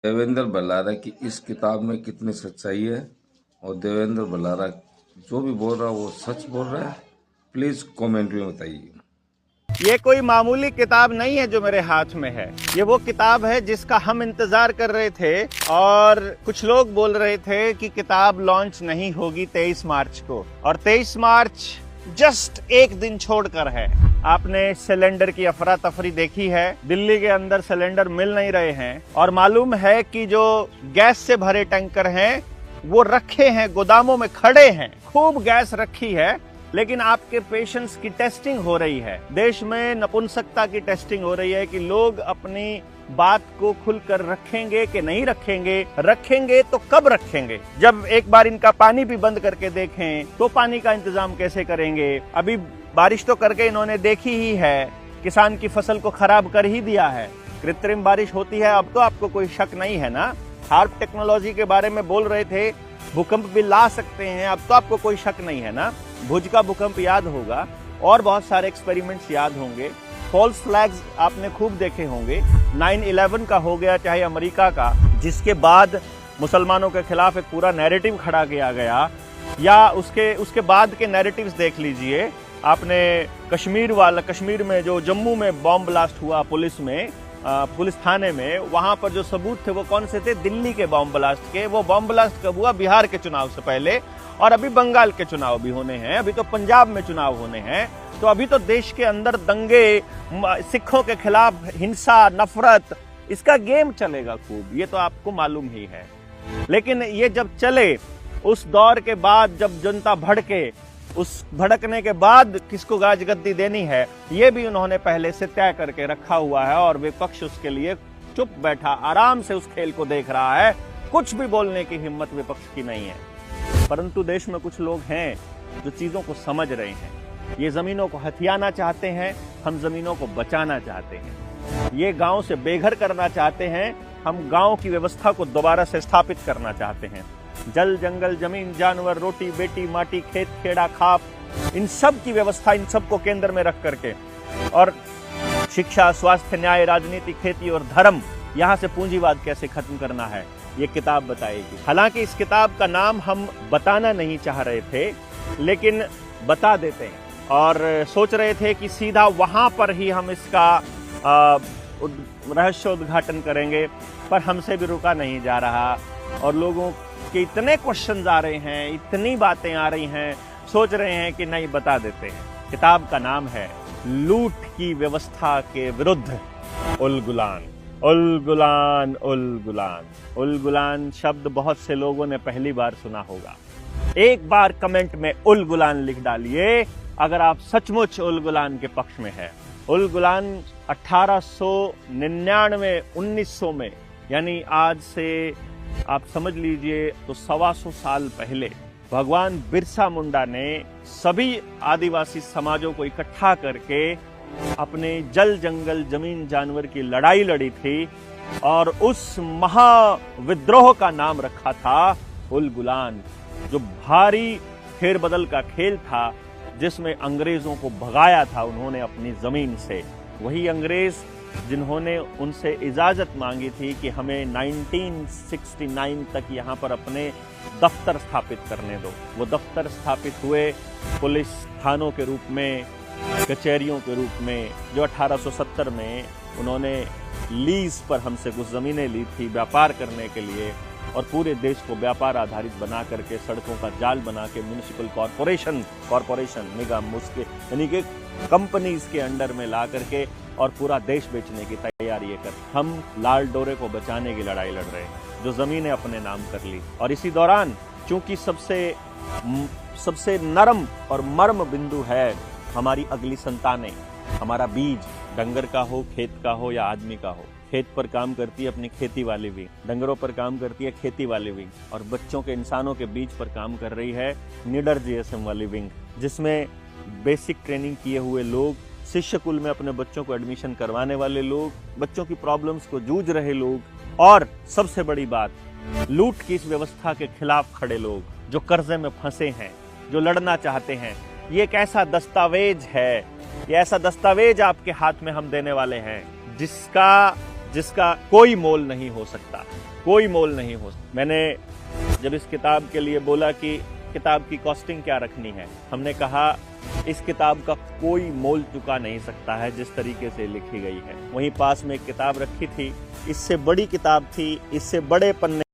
देवेंद्र भल्लारा की इस किताब में कितनी सच्चाई है और देवेंद्र भल्लारा जो भी बोल रहा है वो सच बोल रहा है, प्लीज कमेंट में बताइए। ये कोई मामूली किताब नहीं है जो मेरे हाथ में है। ये वो किताब है जिसका हम इंतजार कर रहे थे और कुछ लोग बोल रहे थे कि किताब लॉन्च नहीं होगी 23 मार्च को, और 23 मार्च जस्ट एक दिन छोड़कर है। आपने सिलेंडर की अफरा तफरी देखी है। दिल्ली के अंदर सिलेंडर मिल नहीं रहे हैं और मालूम है कि जो गैस से भरे टैंकर हैं वो रखे हैं, गोदामों में खड़े हैं, खूब गैस रखी है, लेकिन आपके पेशेंस की टेस्टिंग हो रही है। देश में नपुंसकता की टेस्टिंग हो रही है कि लोग अपनी बात को खुलकर रखेंगे कि नहीं रखेंगे। रखेंगे तो कब रखेंगे? जब एक बार इनका पानी भी बंद करके देखें तो पानी का इंतजाम कैसे करेंगे? अभी बारिश तो करके इन्होंने देखी ही है, किसान की फसल को खराब कर ही दिया है। कृत्रिम बारिश होती है, अब तो आपको कोई शक नहीं है ना। हार्प टेक्नोलॉजी के बारे में बोल रहे थे, भूकंप भी ला सकते हैं, अब तो आपको कोई शक नहीं है ना। भुज का भूकंप याद होगा और बहुत सारे एक्सपेरिमेंट्स याद होंगे। फॉल्स फ्लैग्स आपने खूब देखे होंगे। 9/11 का हो गया, चाहे अमेरिका का, जिसके बाद मुसलमानों के खिलाफ एक पूरा नैरेटिव खड़ा किया गया, या उसके बाद के नैरेटिव्स देख लीजिए। आपने कश्मीर में जो जम्मू में बॉम्ब ब्लास्ट हुआ पुलिस थाने में, वहां पर जो सबूत थे वो कौन से थे? दिल्ली के बॉम्ब ब्लास्ट के। वो बॉम्ब ब्लास्ट कब हुआ? बिहार के चुनाव से पहले। और अभी बंगाल के चुनाव भी होने हैं, अभी तो पंजाब में चुनाव होने हैं। तो अभी तो देश के अंदर दंगे, सिखों के खिलाफ हिंसा, नफरत, इसका गेम चलेगा खूब, ये तो आपको मालूम ही है। लेकिन ये जब चले, उस दौर के बाद जब जनता भड़के, उस भड़कने के बाद किसको गाजगद्दी देनी है, ये भी उन्होंने पहले से तय करके रखा हुआ है और विपक्ष उसके लिए चुप बैठा आराम से उस खेल को देख रहा है। कुछ भी बोलने की हिम्मत विपक्ष की नहीं है। परंतु देश में कुछ लोग हैं जो चीजों को समझ रहे हैं। ये जमीनों को हथियाना चाहते हैं, हम जमीनों को बचाना चाहते हैं। ये गांव से बेघर करना चाहते हैं, हम गांव की व्यवस्था को दोबारा से स्थापित करना चाहते हैं। जल, जंगल, जमीन, जानवर, रोटी, बेटी, माटी, खेत, खेड़ा, खाप, इन सब की व्यवस्था, इन सब को केंद्र में रख करके, और शिक्षा, स्वास्थ्य, न्याय, राजनीति, खेती और धर्म, यहाँ से पूंजीवाद कैसे खत्म करना है, ये किताब बताएगी। हालांकि इस किताब का नाम हम बताना नहीं चाह रहे थे, लेकिन बता देते हैं, और सोच रहे थे कि सीधा वहां पर ही हम इसका रहस्योद्घाटन करेंगे, पर हमसे भी रुका नहीं जा रहा और लोगों के इतने क्वेश्चंस आ रहे हैं, इतनी बातें आ रही हैं, सोच रहे हैं कि नहीं बता देते हैं। किताब का नाम है लूट की व्यवस्था के विरुद्ध उल गुलान। उल गुलान, उल गुलान, उल गुलान शब्द बहुत से लोगों ने पहली बार सुना होगा। एक बार कमेंट में उल गुलान लिख डालिए अगर आप सचमुच उल गुलान के पक्ष में है। उल गुलान 1899 1900 में, यानी आज से आप समझ लीजिए तो 125 साल पहले, भगवान बिरसा मुंडा ने सभी आदिवासी समाजों को इकट्ठा करके अपने जल, जंगल, जमीन, जानवर की लड़ाई लड़ी थी, और उस महाविद्रोह का नाम रखा था उल गुलान, जो भारी फेरबदल का खेल था, जिसमें अंग्रेजों को भगाया था उन्होंने अपनी जमीन से। वही अंग्रेज जिन्होंने उनसे इजाजत मांगी थी कि हमें 1969 तक यहाँ पर अपने दफ्तर स्थापित करने दो। वो दफ्तर स्थापित हुए पुलिस थानों के रूप में, कचहरियों के रूप में, जो 1870 में उन्होंने लीज पर हमसे कुछ जमीनें ली थी व्यापार करने के लिए, और पूरे देश को व्यापार आधारित बना करके सड़कों का जाल बना के म्युनिसिपल कॉरपोरेशन निगम, उसके यानी कि कंपनीज के अंडर में ला करके और पूरा देश बेचने की तैयारी कर, हम लाल डोरे को बचाने की लड़ाई लड़ रहे हैं, जो जमीनें अपने नाम कर ली। और इसी दौरान चूंकि सबसे नरम और मर्म बिंदु है हमारी अगली संतानें, हमारा बीज, डंगर का हो, खेत का हो या आदमी का हो। खेत पर काम करती है अपनी खेती वाली विंग, डंगरों पर काम करती है खेती वाली विंग, और बच्चों के, इंसानों के बीज पर काम कर रही है निडर जीएसएम वाली विंग, जिसमें बेसिक ट्रेनिंग किए हुए लोग, शिष्य कुल में अपने बच्चों को एडमिशन करवाने वाले लोग, बच्चों की प्रॉब्लम्स को जूझ रहे लोग, और सबसे बड़ी बात, लूट की इस व्यवस्था के खिलाफ खड़े लोग, जो कर्जे में फंसे हैं, जो लड़ना चाहते हैं। ये एक ऐसा दस्तावेज है, ये ऐसा दस्तावेज आपके हाथ में हम देने वाले हैं, जिसका जिसका कोई मोल नहीं हो सकता, कोई मोल नहीं हो सकता। मैंने जब इस किताब के लिए बोला कि किताब की कॉस्टिंग क्या रखनी है, हमने कहा इस किताब का कोई मोल चुका नहीं सकता है जिस तरीके से लिखी गई है। वहीं पास में एक किताब रखी थी, इससे बड़ी किताब थी, इससे बड़े पन्ने